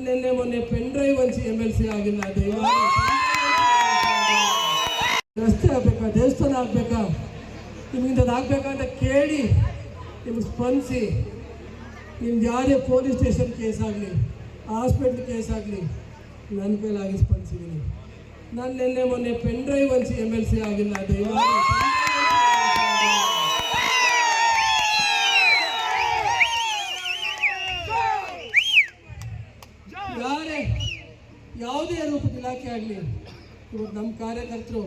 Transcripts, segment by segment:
ನಿನ್ನೆ ಮೊನ್ನೆ pen drive ಹಂಚಿ MLC ಆಗಿಲ್ಲ. ದಯಮಾಡಿ ರಸ್ತೆ ಆಗ್ಬೇಕಾ, ದೇವಸ್ಥಾನ ಆಗ್ಬೇಕಾ, ನಿಮ್ಗಿಂದ ಆಗ್ಬೇಕಂತ ಕೇಳಿ ನಿಮ್ಗೆ ಸ್ಪಂದಿಸಿ ನಿಮ್ಗೆ ಯಾರೇ ಪೊಲೀಸ್ ಸ್ಟೇಷನ್ ಕೇಸ್ ಆಗಲಿ, ಹಾಸ್ಪಿಟ್ಲ್ ಕೇಸ್ ಆಗಲಿ, ನನ್ನ ಕೈಲಾಗಿ ಸ್ಪಂದಿಸಿದ್ದೀನಿ. ನಾನು ನಿನ್ನೆ ಮೊನ್ನೆ ಪೆನ್ ಡ್ರೈವ್ ಹಂಚಿ MLC ಆಗಿಲ್ಲ. ದಯಮಾಡಿ ಯಾರೇ ಯಾವುದೇ ರೂಪದ ಇಲಾಖೆ ಆಗಲಿ, ಇವತ್ತು ನಮ್ಮ ಕಾರ್ಯಕರ್ತರು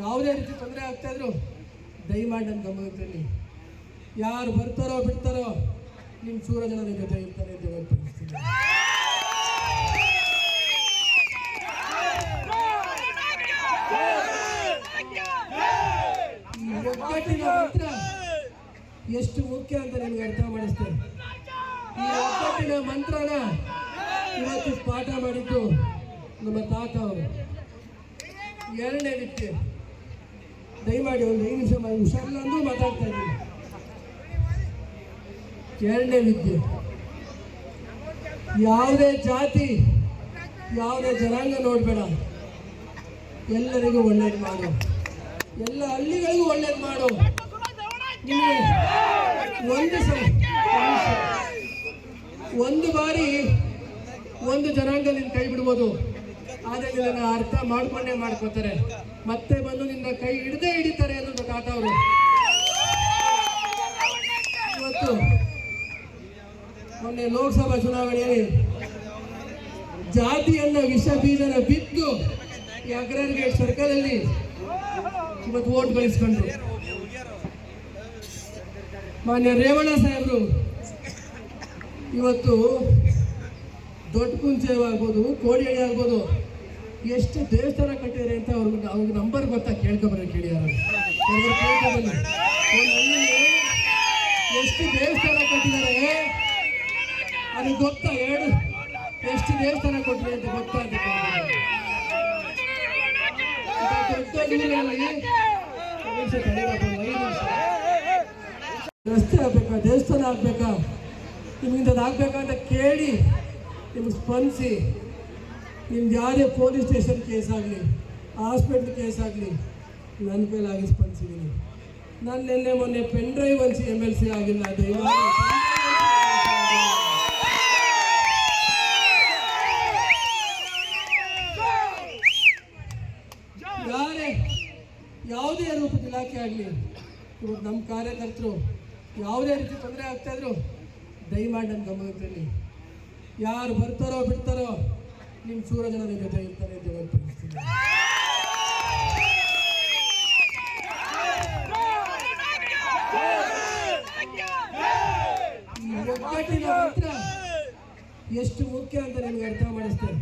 ಯಾವುದೇ ರೀತಿ ತೊಂದರೆ ಆಗ್ತಾಯಿದ್ರು ದಯಮಾಡಿ ನನ್ನ ಗಮನದಲ್ಲಿ ಯಾರು ಬರ್ತಾರೋ ಬಿಡ್ತಾರೋ ನಿಮ್ಮ ಸೂರಜನ ಜೊತೆ ಇರ್ತಾರೆ ಅಂತ ಹೇಳ್ತೀನಿ. ಈ ಒಗ್ಗಟ್ಟಿನ ಮಂತ್ರ ಎಷ್ಟು ಮುಖ್ಯ ಅಂತ ನಿಮ್ಗೆ ಅರ್ಥ ಮಾಡಿಸ್ತೇನೆ. ಈ ಒಗ್ಗಟ್ಟಿನ ಮಂತ್ರನ ಇವತ್ತು ಪಾಠ ಮಾಡಿದ್ದು ನಮ್ಮ ತಾತ ಅವರು. ಎರಡನೇ ವಿದ್ಯೆ, ದಯಮಾಡಿ ಒಂದು 5 ನಿಮಿಷ ಹುಷಾರಿಲ್ಲ ಅಂದ್ರೂ ಮಾತಾಡ್ತಾ ಇದ್ದೀನಿ. ಎರಡನೇ ವಿದ್ಯೆ, ಯಾವುದೇ ಜಾತಿ ಯಾವುದೇ ಜನಾಂಗ ನೋಡಬೇಡ, ಎಲ್ಲರಿಗೂ ಒಳ್ಳೇದು ಮಾಡು, ಎಲ್ಲ ಹಳ್ಳಿಗಳಿಗೂ ಒಳ್ಳೇದು ಮಾಡು. ನಿಮಗೆ ಒಂದು ಬಾರಿ ಒಂದು ಜನಾಂಗ ನಿನ್ನ ಕೈ ಬಿಡ್ಬೋದು, ಆದರೆ ಇದನ್ನು ಅರ್ಥ ಮಾಡ್ಕೊಂಡೇ ಮಾಡ್ಕೋತಾರೆ, ಮತ್ತೆ ಬಂದು ನಿನ್ನ ಕೈ ಹಿಡಿತಾರೆ ಅನ್ನೋದು ತಾತ ಅವರು. ಇವತ್ತು ಮೊನ್ನೆ ಲೋಕಸಭಾ ಚುನಾವಣೆಯಲ್ಲಿ ಜಾತಿಯನ್ನ ವಿಷ ಬೀಜನ ಬಿದ್ದು ಈ ಅಗ್ರಗೇಟ್ ಸರ್ಕಲ್ ಅಲ್ಲಿ ಇವತ್ತು ವೋಟ್ ಗಳಿಸ್ಕೊಂಡ್ರು. ಮಾನ್ಯ ರೇವಣ್ಣ ಸಾಹೇಬರು ಇವತ್ತು ದೊಡ್ಡ ಕುಂಚೆ ಆಗ್ಬೋದು, ಕೋಡಿಹಳ್ಳಿ ಆಗ್ಬೋದು, ಎಷ್ಟು ದೇವಸ್ಥಾನ ಕಟ್ಟಿದ್ದಾರೆ ಅಂತ ಅವ್ರಿಗೆ ನಂಬರ್ ಗೊತ್ತಾ? ಕೇಳ್ಕೊಬರ್ರಿ, ಕೇಳಿದಾರ ಎಷ್ಟು ದೇವಸ್ಥಾನ ಕಟ್ಟಿದ್ದಾರೆ ಅದು ಗೊತ್ತಾ? ಎಷ್ಟು ದೇವಸ್ಥಾನ ಕೊಟ್ಟರೆ ಅಂತ ಗೊತ್ತಾ ಅಂತ ರಸ್ತೆ ಆಗ್ಬೇಕಾ, ದೇವಸ್ಥಾನ ಆಗ್ಬೇಕಾ, ನಿಮ್ಗಿಂದ ಆಗ್ಬೇಕಂತ ಕೇಳಿ ನಿಮ್ಗೆ ಸ್ಪಂದಿಸಿ ನಿಮ್ಗೆ ಯಾರೇ ಪೊಲೀಸ್ ಸ್ಟೇಷನ್ ಕೇಸ್ ಆಗಲಿ, ಹಾಸ್ಪಿಟ್ಲ್ ಕೇಸ್ ಆಗಲಿ, ನನ್ನ ಕೈಲಾಗಿ ಸ್ಪಂದಿಸಿದ್ದೀನಿ. ನಾನು ನಿನ್ನೆ ಮೊನ್ನೆ ಪೆನ್ ಡ್ರೈವ್ ಹಂಚಿ MLC ಆಗಿಲ್ಲ. ದಯಮಾಡಿ ಯಾರೇ ಯಾವುದೇ ರೂಪದ ಇಲಾಖೆ ಆಗಲಿ, ಇವತ್ತು ನಮ್ಮ ಕಾರ್ಯಕರ್ತರು ಯಾವುದೇ ರೀತಿ ತೊಂದರೆ ಆಗ್ತಾಯಿದ್ರು ದಯಮಾಡಿ ನನ್ನ ಗಮನದಲ್ಲಿ ಯಾರು ಬರ್ತಾರೋ ಬಿಡ್ತಾರೋ ನಿಮ್ಮ ಸೂರಜನ ಜೊತೆ ಇರ್ತಾರೆ ಅಂತ ಹೇಳ್ತೀನಿ. ಈ ಒಗ್ಗಟ್ಟಿನ ಮಂತ್ರ ಎಷ್ಟು ಮುಖ್ಯ ಅಂತ ನಿಮ್ಗೆ ಅರ್ಥ ಮಾಡಿಸ್ತೇನೆ.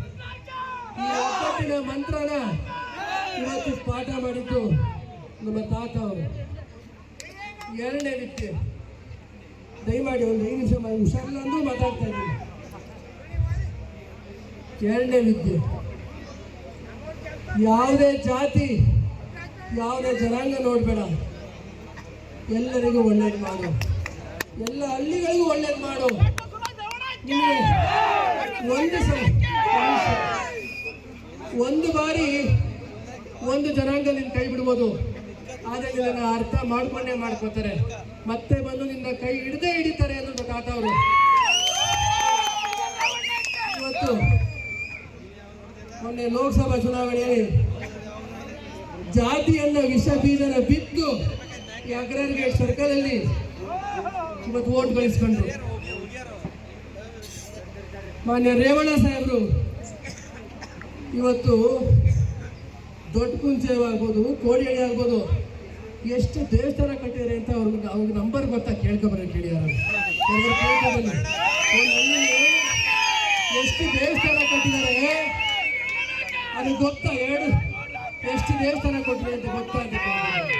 ಈ ಒಗ್ಗಟ್ಟಿನ ಮಂತ್ರನ ಇವತ್ತು ಪಾಠ ಮಾಡಿದ್ದು ನಮ್ಮ ತಾತ ಅವರು. ಎರಡನೇ ವಿದ್ಯೆ, ದಯಮಾಡಿ ಒಂದು 5 ನಿಮಿಷ ಹುಷಾರಿಲ್ಲ ಅಂದ್ರೂ ಮಾತಾಡ್ತಾ ಇದ್ದೀನಿ. ಎರಡನೇ ವಿದ್ಯೆ, ಯಾವುದೇ ಜಾತಿ ಯಾವುದೇ ಜನಾಂಗ ನೋಡಬೇಡ, ಎಲ್ಲರಿಗೂ ಒಳ್ಳೇದು ಮಾಡು, ಎಲ್ಲ ಹಳ್ಳಿಗಳಿಗೂ ಒಳ್ಳೇದು ಮಾಡು. ನಿಮಗೆ ಒಂದು ಬಾರಿ ಒಂದು ಜನಾಂಗ ನಿನ್ನ ಕೈ ಬಿಡ್ಬೋದು, ಆದರೆ ಇದನ್ನು ಅರ್ಥ ಮಾಡ್ಕೊಂಡೇ ಮಾಡ್ಕೋತಾರೆ, ಮತ್ತೆ ಬಂದು ನಿನ್ನ ಕೈ ಹಿಡಿತಾರೆ ಅನ್ನೋದು ತಾತ ಅವರು. ಇವತ್ತು ಮೊನ್ನೆ ಲೋಕಸಭಾ ಚುನಾವಣೆಯಲ್ಲಿ ಜಾತಿಯನ್ನ ವಿಷ ಬೀಜನ ಬಿದ್ದು ಈ ಅಗ್ರಗೇಟ್ ಸರ್ಕಲ್ ಅಲ್ಲಿ ಇವತ್ತು ವೋಟ್ ಗಳಿಸ್ಕೊಂಡ್ರು. ಮಾನ್ಯ ರೇವಣ್ಣ ಸಾಹೇಬರು ಇವತ್ತು ದೊಡ್ಡ ಕುಂಚೆ ಆಗ್ಬೋದು, ಕೋಡಿಹಳ್ಳಿ ಆಗ್ಬೋದು, ಎಷ್ಟು ದೇವಸ್ಥಾನ ಕಟ್ಟಿದ್ದಾರೆ ಅಂತ ಅವ್ರಿಗೆ ನಂಬರ್ ಗೊತ್ತಾ? ಕೇಳ್ಕೊಬರ್ರಿ, ಕೇಳಿದಾರ ಎಷ್ಟು ದೇವಸ್ಥಾನ ಕಟ್ಟಿದ್ದಾರೆ ಅದು ಗೊತ್ತಾ? ಎಷ್ಟು ದೇವಸ್ಥಾನ ಕೊಟ್ಟರೆ ಅಂತ ಗೊತ್ತಾ ಅಂತ ಕೇಳ್ತಾರೆ.